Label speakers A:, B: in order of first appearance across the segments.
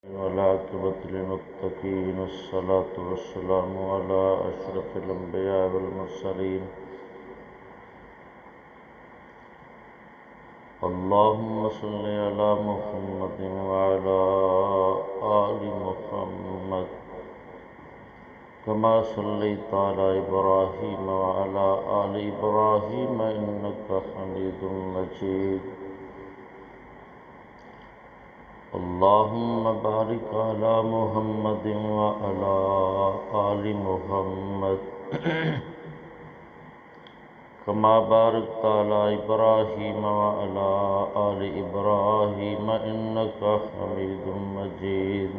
A: والعاقبة للمتقين والصلاة والسلام على أشرف الأنبياء والمرسلين اللهم صل على محمد وعلى آل محمد كما صليت على إبراهيم وعلى آل إبراهيم إنك حميد مجيد اللهم بارك على محمد وعلى آل محمد كما باركت على إبراهيم وعلى آل إبراهيم إنك حميد مجيد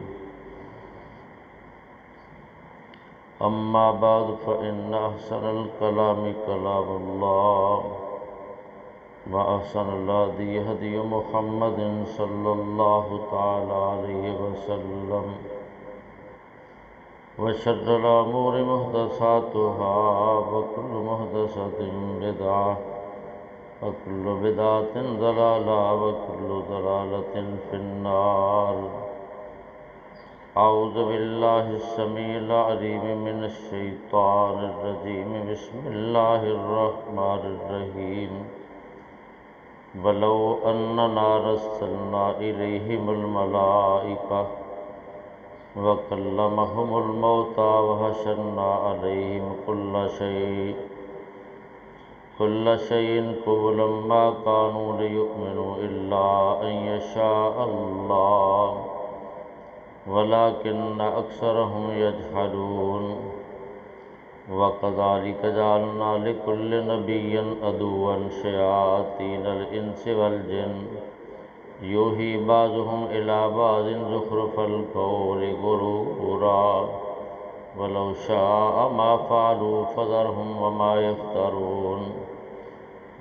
A: أما بعد فإن أحسن الكلام كلام الله وأحسن الهدي هدي محمد صلى الله تعالى عليه وسلم وشر الأمور محدثاتها وكل محدثة بدعة وكل بدعة ضلالة وكل ضلالة في النار أعوذ بالله السميع العليم من الشيطان الرجيم بسم الله الرحمن الرحيم ولو أننا أرسلنا إليهم الملائكة وكلمهم الموتى وحشرنا عليهم كل شيء قبلا ما كانوا ليؤمنوا إلا أن يشاء الله ولكن أكثرهم يجهلون وكذلك جعلنا لكل نبي عدوا شياطين الإنس والجن يوحي بعضهم إلى بعض زخرف القول غرورا ولو شاء ما فعلوا فذرهم وما يفترون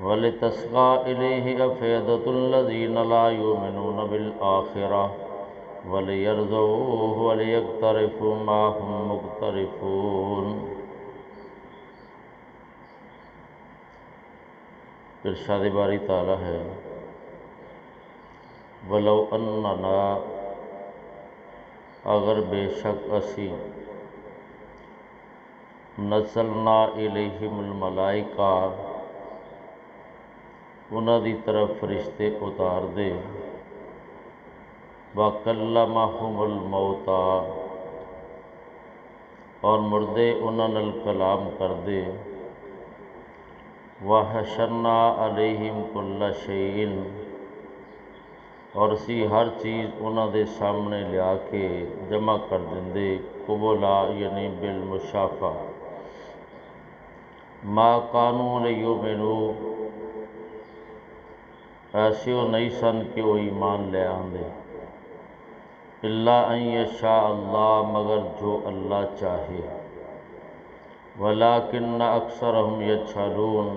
A: ولتصغى إليه أفئدة الذين لا يؤمنون بالآخرة وليرضوه وليقترفوا ما هم مقترفون ارشاد باری تعالیٰ ہے ولو اننا اگر بے شک اسی نزلنا الیہم الملائکہ انہاں دی طرف فرشتے اتار دے وکلمہم الموتى اور مردے انہاں نال کلام کر دے وحشرنا علیہم کل شیء اور اسی ہر چیز انہاں دے سامنے لیا کے جمع کر دندے قبلا یعنی بالمشافہ ما کانوا لیؤمنوا ایسے وہ نہیں سن کہ وہ ایمان لے آندے الا ان یشاء اللہ مگر جو اللہ چاہے ولیکن اکثرہم یجہلون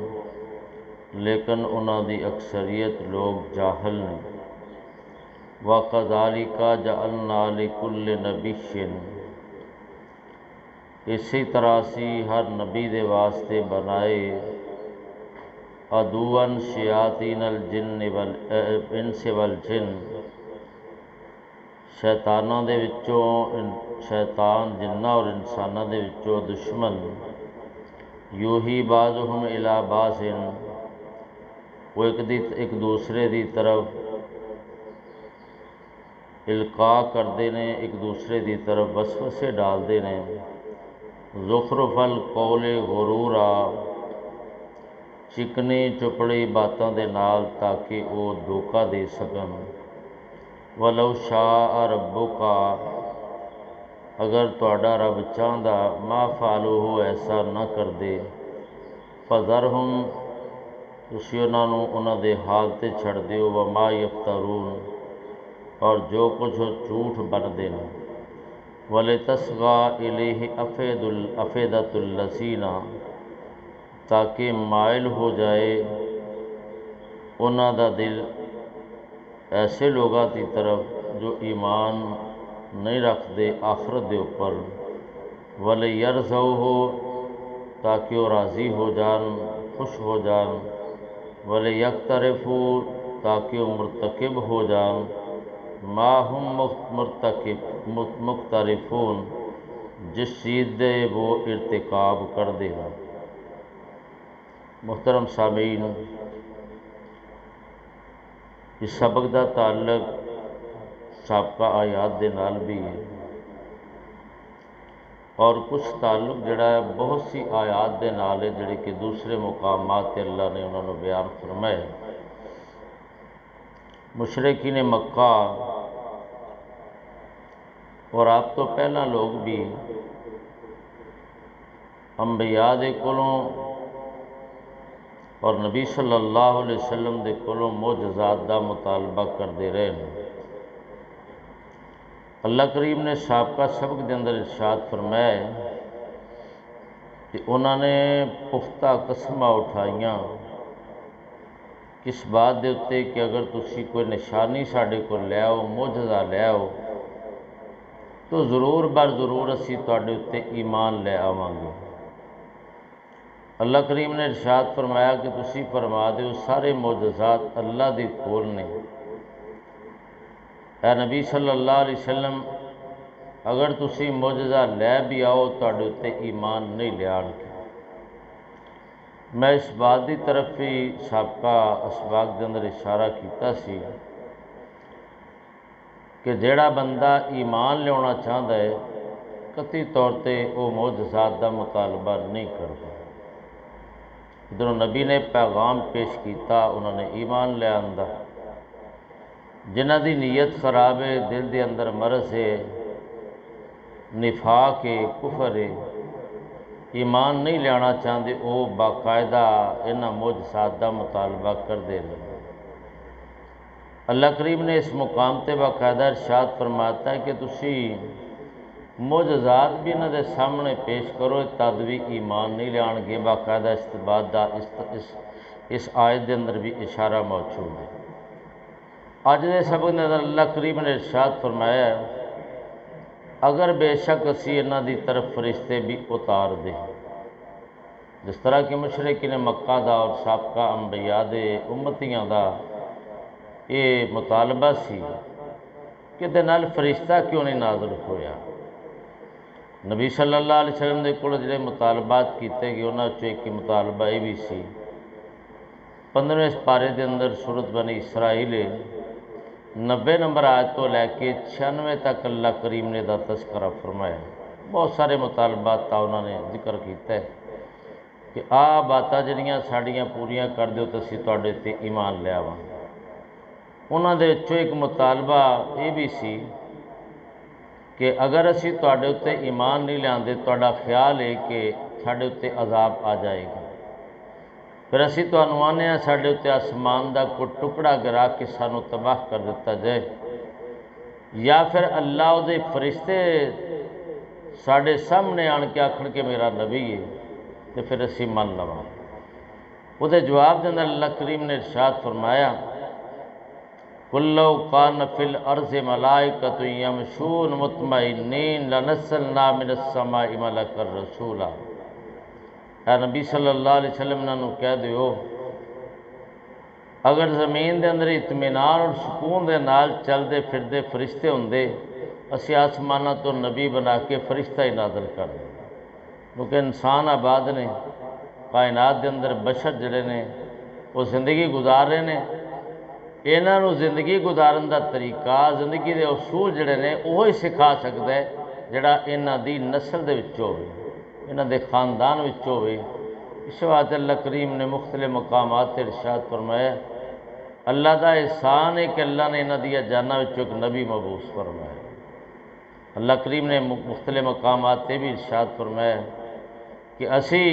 A: لیکن انہاں دی اکثریت لوگ جاہل نے وَكَذَلِكَ جَعَلْنَا لِكُلِّ نَبِيٍّ اسی طرح سی ہر نبی دے واسطے بنائے عدوًا شیاطین الجن والانس والجن شیطاناں دے وچوں شیطان جناں اور انساناں دے وچوں دشمن یوحی بعضهم الی بعض وہ ایک دوسرے دی طرف القاء کردے نے ایک دوسرے دی طرف وسوسے ڈالدے نے زخرف القول غرورا چکنی چپڑی باتاں دے نال تاکہ وہ دھوکا دے سکن ولو شاء ربک اگر تہاڈا رب چاہندا ما فعلوہ ایسا نہ کردے فذرہم تسی انہاں نوں انہاں دے حال تے چھڑ دیو وما یفترون اور جو کچھ جھوٹ بندے نے وَلِتَصْغَىٰ إِلَيْهِ أَفْئِدَةُ الَّذِينَ تاکہ مائل ہو جائے انہاں دا دل ایسے لوگاں دی طرف جو ایمان نہیں رکھ دے آخرت دے اوپر وَلِيَرْضَوْهُ تاکہ وہ راضی ہو جان خوش ہو جان وَلِيَقْتَرِفُوا تاکہ وہ مرتکب ہو جان ما ہم مرتکب مقترفون، جس چیز دے وہ ارتکاب کر دے گا۔ محترم سامعین، اس سبق دا تعلق سابقہ آیات دے نال بھی ہے، اور کچھ تعلق جڑا ہے بہت سی آیات دے نال ہے جڑے کہ دوسرے مقامات تے اللہ نے انہوں نے بیان فرمائے۔ مشرکین مکہ اور آپ تو پہلا لوگ بھی انبیاء دے کولوں اور نبی صلی اللہ علیہ وسلم دے کولوں معجزات دا مطالبہ کرتے رہے ہیں۔ اللہ کریم نے سابقہ سبق دے اندر ارشاد فرمایا ہے کہ انہوں نے پختہ قسماں اٹھائیاں کس بات دے اتے کہ اگر تسی کوئی نشانی ساڈے کو لے آؤ، معجزہ لے آؤ، تو ضرور بر ضرور اسی تواڈے اتے ایمان لے آواں گے۔ اللہ کریم نے ارشاد فرمایا کہ تسی فرما دیو سارے معجزات اللہ دے کول نے۔ اے نبی صلی اللہ علیہ وسلم، اگر تسی معجزہ لے بھی آؤ تواڈے اتے ایمان نہیں لے آن گے۔ میں اس بات دی طرف ہی سابقہ اسباق دے اندر اشارہ کیتا سی کہ جیڑا بندہ ایمان لیاونا چاہتا ہے قطعی طور تے وہ معجزات دا مطالبہ نہیں کرتا۔ ادھروں نبی نے پیغام پیش کیتا، انہوں نے ایمان لے آندا۔ جنہ دی نیت خراب ہے، دل دے اندر مرض ہے، نفاق ہے، کفر ہے، ایمان نہیں لیانا چاہتے، وہ باقاعدہ انہاں معجزات دا مطالبہ کرتے رہے۔ اللہ کریم نے اس مقام تے باقاعدہ ارشاد فرماتا ہے کہ تسی معجزات بھی انہاں دے سامنے پیش کرو، تد بھی ایمان نہیں لیان گے۔ باقاعدہ استباد دا اس آیت دے اندر بھی اشارہ موجود ہے۔ اج دے سبق دے اندر اللہ کریم نے ارشاد فرمایا ہے اگر بے شک اسی انہاں دی طرف فرشتے بھی اتار دے، جس طرح کہ مشرکین مکہ دا اور سابقہ انبیاء دے امتیاں دا یہ مطالبہ سی کہ دے نال فرشتہ کیوں نہیں نازل ہویا۔ نبی صلی اللہ علیہ وسلم دے کول جڑے مطالبات کیتے گئے انہاں چوں ایک مطالبہ یہ بھی سی، 15ویں پارے دے اندر سورۃ بنی اسرائیل 90 نمبر آیت تو لے کے 96 تک اللہ کریم نے دا تذکرہ فرمایا۔ بہت سارے مطالبات تا انہوں نے ذکر کیتا ہے کہ آ باتاں جڑیاں ساڈیاں پوریاں کر دیو تے اسی تواڈے تے ایمان لے آواں۔ انہاں دے وچوں ایک مطالبہ یہ بھی سی کہ اگر اسی تواڈے اتے ایمان نہیں لیاندے، تواڈا خیال ہے کہ ساڈے اتے عذاب آ جائے گا، پھر اسی تانوں آنے ہیں ساڈے اتے آسمان دا کوئی ٹکڑا گرا کے سانوں تباہ کر دیتا جائے، یا پھر اللہ دے فرشتے ساڈے سامنے آن کے آکھن کہ میرا نبی ہے، تو پھر اسی من لواں۔ وہ دے جواب دے اندر اللہ کریم نے ارشاد فرمایا قُلْ لَوْ كَانَ فِي الْأَرْضِ مَلَائِكَةٌ يَمْشُونَ مُطْمَئِنِّينَ لَنَزَّلْنَا مِنَ السَّمَاءِ مَلَكًا رَسُولًا۔ اے نبی صلی اللہ علیہ وسلم انہوں کہہ دیو اگر زمین دے اندر اطمینان اور سکون دے نال چلدے پھردے فرشتے ہوندے، اسی آسمانہ تو نبی بنا کے فرشتہ ہی نازل کر دیں، کیونکہ انسان آباد نے، کائنات دے اندر بشر جڑے نے وہ زندگی گزار رہے نے، انہاں نوں زندگی گزارن دا طریقہ، زندگی دے اصول جڑے نے وہی سکھا سکدا ہے جڑا انہاں دی نسل دے وچ ہوے، انہاں دے خاندان وچ ہوے۔ اس واسطے اللہ کریم نے مختلف مقامات تے ارشاد فرمایا اللہ دا احسان ہے کہ اللہ نے انہاں دی جاناں وچ ایک نبی مبعوث فرمایا۔ اللہ کریم نے مختلف مقامات تے بھی ارشاد فرمایا کہ اسی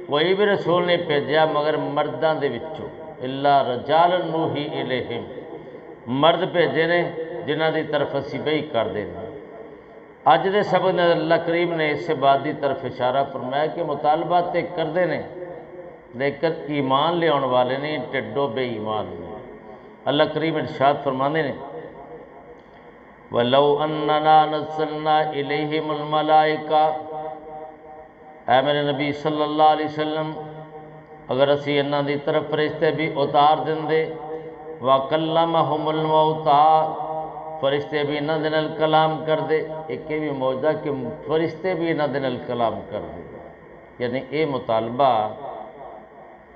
A: کوئی بھی رسول نہیں بھیجا مگر مرداں دے وچوں، الا رجال نوحی الیہم، مرد بھیجے نے جنہاں دی طرف اسی وحی کر دے نے۔ اج دے سبق میں اللہ کریم نے اس بات دی طرف اشارہ فرمایا کہ مطالبات تے کردے نے لیکن ایمان لے آن والے نہیں، ٹڈو بے ایمان نے۔ اللہ کریم ارشاد فرمانے نے وَلَوْ أَنَّنَا نَزَّلْنَا إِلَيْهِمُ الْمَلَائِكَةَ، اے میرے نبی صلی اللہ علیہ وسلم اگر اسی انہاں دی طرف فرشتے بھی اتار دیں دے وَكَلَّمَهُمُ الْمَوْتَى، فرشتے بھی انہاں دے نال کلام کردے، ایک یہ بھی موجودہ کہ فرشتے بھی انہاں دے نال کلام کردے، یعنی اے مطالبہ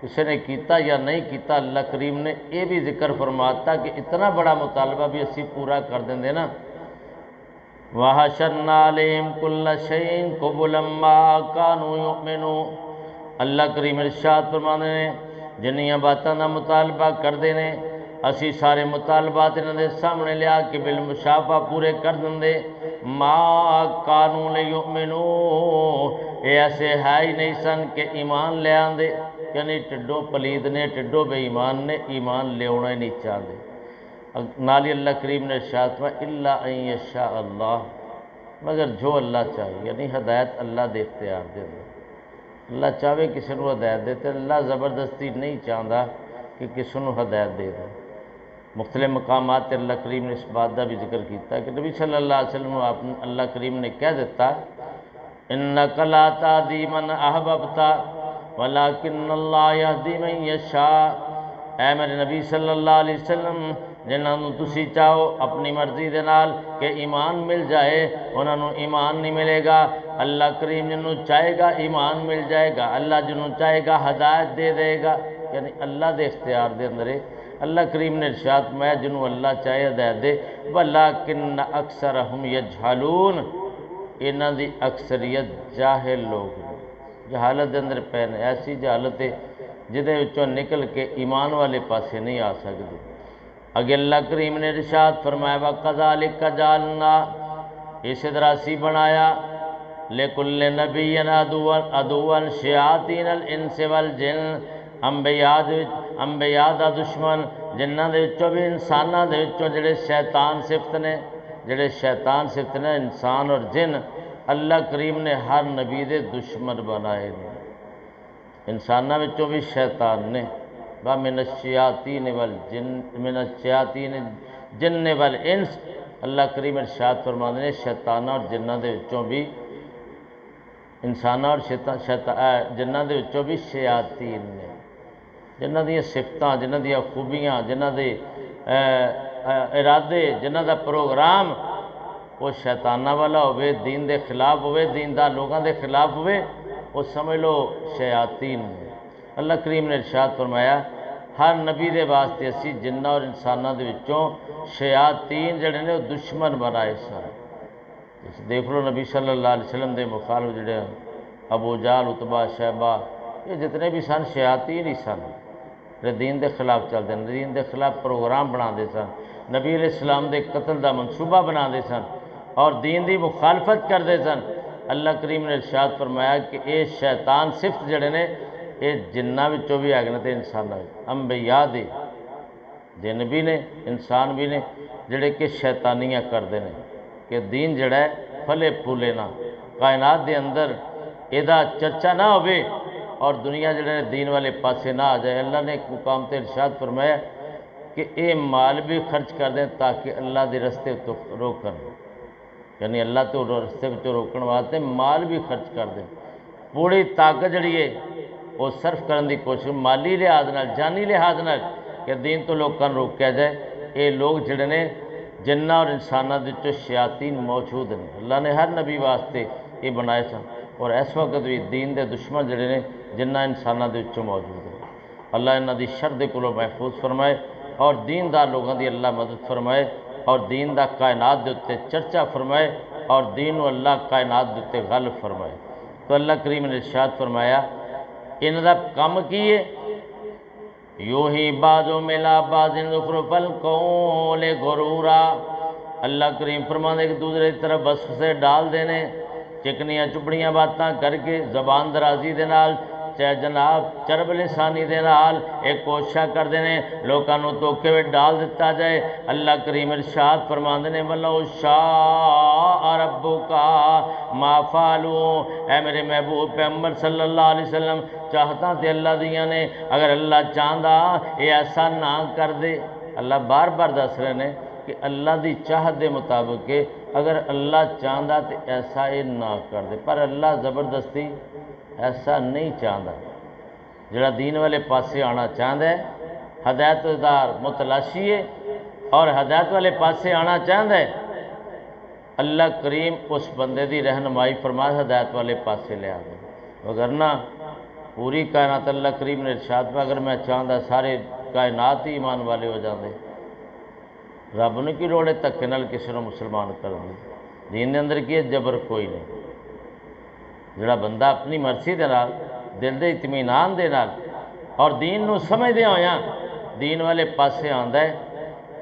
A: کسی نے کیتا یا نہیں کیتا، اللہ کریم نے یہ بھی ذکر فرماتا کہ اتنا بڑا مطالبہ بھی اسی پورا کر دیں نا۔ وَحَشَرْنَا عَلَيْهِمْ كُلَّ شَيْءٍ قُبُلًا مَا كَانُوا يُؤْمِنُونَ۔ اللہ کریم ارشاد فرماندے نے جنیاں باتاں دا مطالبہ کردے نے اسی سارے مطالبات انہاں دے سامنے لیا کہ بالمشافہ پورے کر دندے۔ ما کانوا لیؤمنون، اے ایسے ہے ہی نہیں سن کہ ایمان لے آندے، یعنی ٹڈوں پلید نے، ٹڈوں بے ایمان نے، ایمان لے آنا ہی نہیں چاہتے۔ نالی اللہ کریم نے ارشاد فرمایا الا ان یشاء اللہ، مگر جو اللہ چاہے، یعنی ہدایت اللہ دے اختیار دے اندر۔ اللہ چاہے کسی کو ہدایت دے، تو اللہ زبردستی نہیں چاہتا کہ کسی کو ہدایت دے دے۔ مختلف مقامات تے اللہ کریم نے اس بات کا بھی ذکر کیتا کہ نبی صلی اللہ علیہ وسلم اللہ کریم نے کہہ دیتا انک لا تہدی من احببت ولیکن اللہ یہدی من یشاء، اے میرے نبی صلی اللہ علیہ وسلم جنہاں نوں تسی چاہو اپنی مرضی دے نال کہ ایمان مل جائے، انہاں نوں ایمان نہیں ملے گا۔ اللہ کریم جنہوں چاہے گا ایمان مل جائے گا، اللہ جنہوں چاہے گا ہدایت دے دے گا، یعنی اللہ دے اختیار دے اندر ہے۔ اللہ کریم نے ارشاد فرمایا جنہوں اللہ چاہے ہدایت دے، ولیکن اکثرہم یجہلون، انہاں دی اکثریت جاہل لوگ ہیں، جہالت دے اندر پین، ایسی جہالت ہے جدے وچوں نکل کے ایمان والے پاسے نہیں آ سکتے۔ اگے اللہ کریم نے ارشاد فرمایا وَكَذَلِكَ جَعَلْنَا، اسی طرح اسی بنایا لِكُلِّ نَبِيٍّ عَدُوًّا شَيَاطِينَ الْإِنسِ وَالْجِنِّ، انبیاء دا دشمن جنہاں دے وچوں بھی انساناں دے وچوں جڑے شیطان صفت نے انسان اور جن، اللہ کریم نے ہر نبی دے دشمن بنائے نے۔ انساناں وچوں بھی شیطان نے، من الشیاطین جن والانس، اللہ کریم ارشاد فرماندے نے شیطاناں اور جناں دے وچوں بھی، انساناں اور جناں دے وچوں بھی شیاطین نے، جنہاں دیاں صفتاں، جنہاں دیاں خوبیاں، جنہاں دے ارادے، جنہاں دا پروگرام وہ شیطانہ والا ہوئے، دین دے خلاف ہوئے، دیندار لوگاں دے خلاف ہوئے، وہ سمجھ لو شیاطین نے۔ اللہ کریم نے ارشاد فرمایا ہر نبی دے واسطے اسی جنہ اور انسانہ دے وچوں شیاطین جڑے نے وہ دشمن بنائے سن۔ دیکھ لو نبی صلی اللہ علیہ وسلم دے مخالف جڑے ابو جہل، عتبہ، شیبہ، یہ جتنے بھی سن شیاطین ہی سن، دین دے خلاف چلتے ہیں، دین دے خلاف پروگرام بنا دے سن، نبی علیہ السلام دے قتل دا منصوبہ بنا دے سن اور دین دی مخالفت کر دے سن۔ اللہ کریم نے ارشاد فرمایا کہ اے شیطان صفت جڑے نے یہ جنہ وچوں بھی آگے تے انسان آگے، انبیاء دے جن بھی نے انسان بھی نے جڑے کہ شیطانیاں کردے نے کہ دین جڑا ہے پھلے پھولے نہ، کائنات دے اندر ایدہ چرچا نہ ہوئے اور دنیا جڑے نے دین والے پاسے نہ آ جائے۔ اللہ نے ایک مقام تے ارشاد فرمایا کہ اے مال بھی خرچ کر دیں تاکہ اللہ دے رستے تو روکن، یعنی اللہ تو رستے تو روکن واسطے مال بھی خرچ کر دیں، پوری طاقت جڑی ہے وہ صرف کرن دی کوشش مالی لحاظ نال، جانی لحاظ نال کہ دین تو لوگاں روکیا جائے۔ اے لوگ جڑے نے جنہ اور انسانہ دے وچوں شیاطین موجود ہیں، اللہ نے ہر نبی واسطے یہ بنائے سن اور اس وقت بھی دین دے دشمن جڑے نے جنہ انسانہ دے وچوں موجود ہیں۔ اللہ انہاں دی شر دے کولوں محفوظ فرمائے اور دیندار لوگاں دی اللہ مدد فرمائے اور دین دا کائنات دے اتے چرچا فرمائے اور دین و اللہ کائنات دے اتے غالب فرمائے۔ تو اللہ کریم نے ارشاد فرمایا انہاں دا کم کی ہے یوہی بعضو ملا بعض زخرف القول غرورا، اللہ کریم فرماندے کہ دوسرے طرف بس سے ڈال دینے چکنیاں چپڑیاں باتاں کر کے زبان درازی دے نال چاہے جناب چرب لسانی دے نال ایک کوشش کر دینے لوکاں نوں دھوکے وچ ڈال دیتا جائے۔ اللہ کریم ارشاد فرماندے نے وَلَوْ شَاءَ رَبُّكَ مَا فَعَلُوا، اے میرے محبوب پیغمبر صلی اللہ علیہ وسلم چاہتاں تے اللہ دیاں نے، اگر اللہ چاہندا یہ ایسا نہ کر دے۔ اللہ بار بار دس رہے نے کہ اللہ دی چاہت دے مطابق کہ اگر اللہ چاہندا تے ایسا یہ نہ کر دے، پر اللہ زبردستی ایسا نہیں چاہتا۔ جڑا دین والے پاسے آنا چاہتا ہے ہدایت دار متلاشی ہے اور ہدایت والے پاسے آنا چاہتا ہے، اللہ کریم اس بندے دی رہنمائی فرما ہدایت والے پاسے لے آ گئے، وگرنہ پوری کائنات اللہ کریم نے ارشاد پہ اگر میں چاہتا سارے کائنات ہی ایمان والے ہو جاندے، رب نے کی لوڑ ہے دھکے نال کسی نے مسلمان کر دی؟ دین دے اندر کی ہے؟ جبر کوئی نہیں۔ جڑا بندہ اپنی مرضی دے نال دل دے اطمینان دے نال اور دین نو سمجھدے ہویا دین والے پاسے آندا ہے،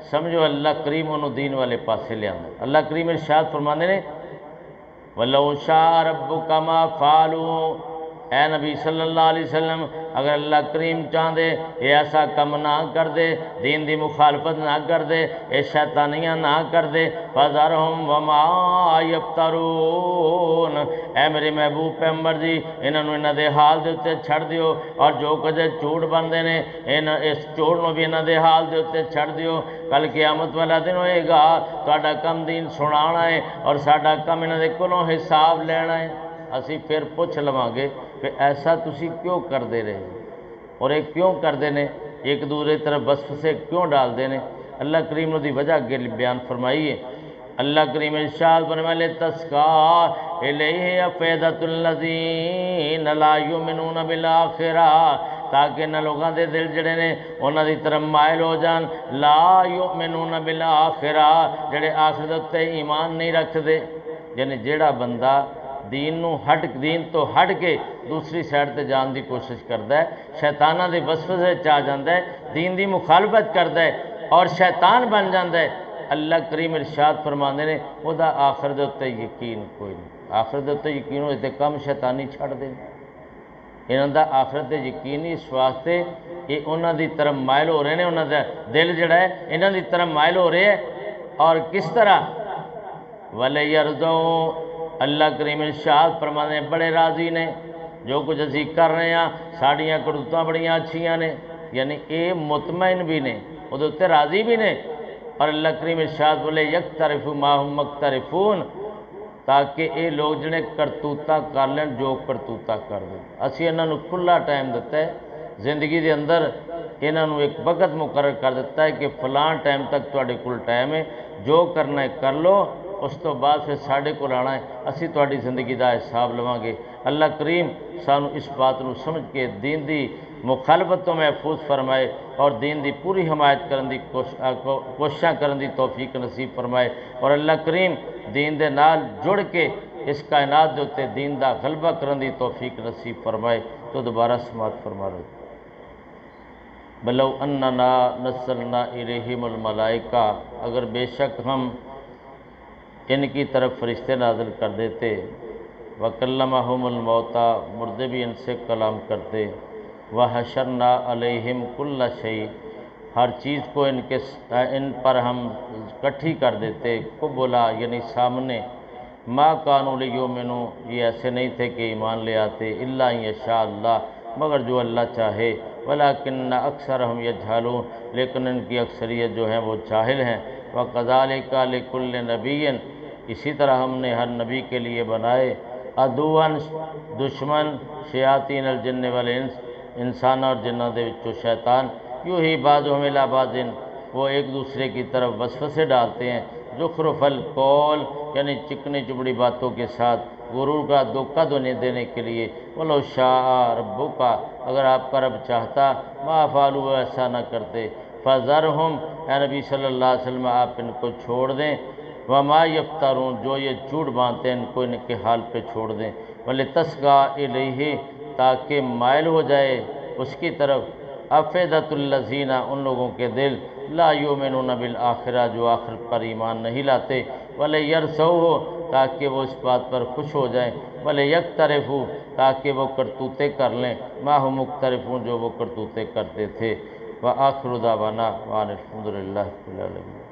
A: سمجھو اللہ کریم انہوں دین والے پاسے لے آندا ہے۔ اللہ کریم ارشاد فرماندے نے وَلَوْ شَاءَ رَبُّكَ مَا فَعَلُوا، اے نبی صلی اللہ علیہ وسلم اگر اللہ کریم چاہدے یہ ایسا کم نہ کر دے، دین دی مخالفت نہ کر دے، یہ شیطانیاں نہ کر دے، فَذَرْهُمْ وَمَا يَفْتَرُونَ، اے میرے محبوب پیغمبر جی انہاں دے حال دے اتے چھڑ دیو، اور جو کچھ جھوٹ بندے نے اس جھوٹ نو بھی انہاں دے حال دے اتے چھڑ دیو۔ کل قیامت والا دن ہوئے گا، تہاڈا کم دین سنانا ہے اور ساڈا کم انہاں دے کولوں حساب لینا ہے۔ اسی پھر پوچھ لواں گے کہ ایسا تسی کیوں کر دے رہے اور ایک کیوں کر دینے، ایک دوسرے طرف وسوسے کیوں ڈال دینے؟ اللہ کریم نے دی وجہ کے بیان فرمائی ہے۔ اللہ کریم ارشاد فرمایا لِتَسْقَىٰ إِلَيْهِ أَفْئِدَةُ الَّذِينَ لَا يُؤْمِنُونَ بِالْآخِرَةِ، تاکہ نہ لوگاں دے دل جڑے نے انہاں دی طرف مائل ہو جان، لا یؤمنون بالآخرہ، جڑے آخرت تے ایمان نہیں رکھ دے۔ یعنی جیڑا بندہ دین تو ہٹ کے دوسری سائڈ تے جان دی کوشش کردا ہے، شیطانہ دے وسوسے چا جاندا ہے، دین دی مخالفت کردا ہے اور شیطان بن جاندا ہے، اللہ کریم ارشاد فرماندے نے او دا آخرت دے اتے یقین کوئی نہیں۔ آخرت دے اتے یقین ہوئے تے کم شیطانی چھڑ دے، انہاں دا آخرت دے یقین اس واسطے یہ انہاں دی طرف مائل ہو رہے ہیں، انہاں دا دل جڑا ہے انہاں دی طرف مائل ہو رہے ہیں۔ اور کس طرح؟ وَلَيَرْضَوْا، اللہ کریم ارشاد فرمانے بڑے راضی نے جو کچھ اسی کر رہے ہیں، ساڑیاں کرتوتاں بڑیاں اچھیاں نے، یعنی اے مطمئن بھی نے وہ تے راضی بھی نے۔ اور اللہ کریم ارشاد بولے یکترفوا ما ہم مقترفون، تاکہ اے لوگ جڑے کرتوتا کر لین جو کرتوتا کر دیں۔ اسی انہاں نو کھلا ٹائم دیتا ہے زندگی دے اندر، انہاں نو ایک وقت مقرر کر دیتا ہے کہ فلاں ٹائم تک تواڈے کول ٹائم ہے، جو کرنا ہے کر لو، اس تو بعد پھر ساڈے کول آنا ہے، اسی تواڈی زندگی دا حساب لواں گے۔ اللہ کریم سانو اس بات نو سمجھ کے دین دی مخالفت تو محفوظ فرمائے اور دین دی پوری حمایت کرن دی کوششاں کرن دی توفیق نصیب فرمائے، اور اللہ کریم دین دے نال جڑ کے اس کائنات دے اتے دین دا غلبہ کرن دی توفیق نصیب فرمائے۔ تو دوبارہ سماعت فرما رہے بلو اننا نزلنا الیہم الملائکہ، اگر بے شک ہم ان کی طرف فرشتے نازل کر دیتے، وکلمہم الموتیٰ، مردے بھی ان سے کلام کرتے، وحشرنا علیہم کل شیء، ہر چیز کو ان پر ہم کٹھی کر دیتے، قبلا یعنی سامنے، ما کانوا لیؤمنوا، یہ ایسے نہیں تھے کہ ایمان لے آتے، الا ان یشاء اللہ، مگر جو اللہ چاہے، ولکن اکثرہم یجہلون، لیکن ان کی اکثریت جو ہیں وہ جاہل ہیں۔ وَكَذَلِكَ لِكُلِّ نَبِيٍّ، اسی طرح ہم نے ہر نبی کے لیے بنائے عدوًا دشمن، شیاطین الجن والانس، انسان اور جنہ دے وچوں شیطان، یوحی بعضهم الی بعض، وہ ایک دوسرے کی طرف وسوسے ڈالتے ہیں، زخرف القول یعنی چکنی چپڑی باتوں کے ساتھ، غرور کا دھوکہ دینے کے لیے۔ وَلَوْ شَاءَ رَبُّكَ، اگر آپ کا رب چاہتا، مَا فَعَلُوا، ایسا نہ کرتے، فَذَرْهُمْ، اے نبی صلی اللہ علیہ وسلم آپ ان کو چھوڑ دیں، وَمَا يَفْتَرُونَ، جو یہ جھوٹ باندھتے ہیں ان کو ان کے حال پہ چھوڑ دیں، وَلِتَسْقَىٰ إِلَيْهِ، تاکہ مائل ہو جائے اس کی طرف، أَفْئِدَةُ الَّذِينَ، ان لوگوں کے دل، لا یؤمنون بالآخرہ، جو آخرت پر ایمان نہیں لاتے، وَلِيَرْضَوْهُ، تاکہ وہ اس بات پر خوش ہو جائیں، وَلِيَقْتَرِفُوا، تاکہ وہ کرتوتے کر لیں، ما هم مقترفون، جو وہ کرتوتے کرتے تھے۔ وآخر دعوانا وان الحمد للہ رب العالمین۔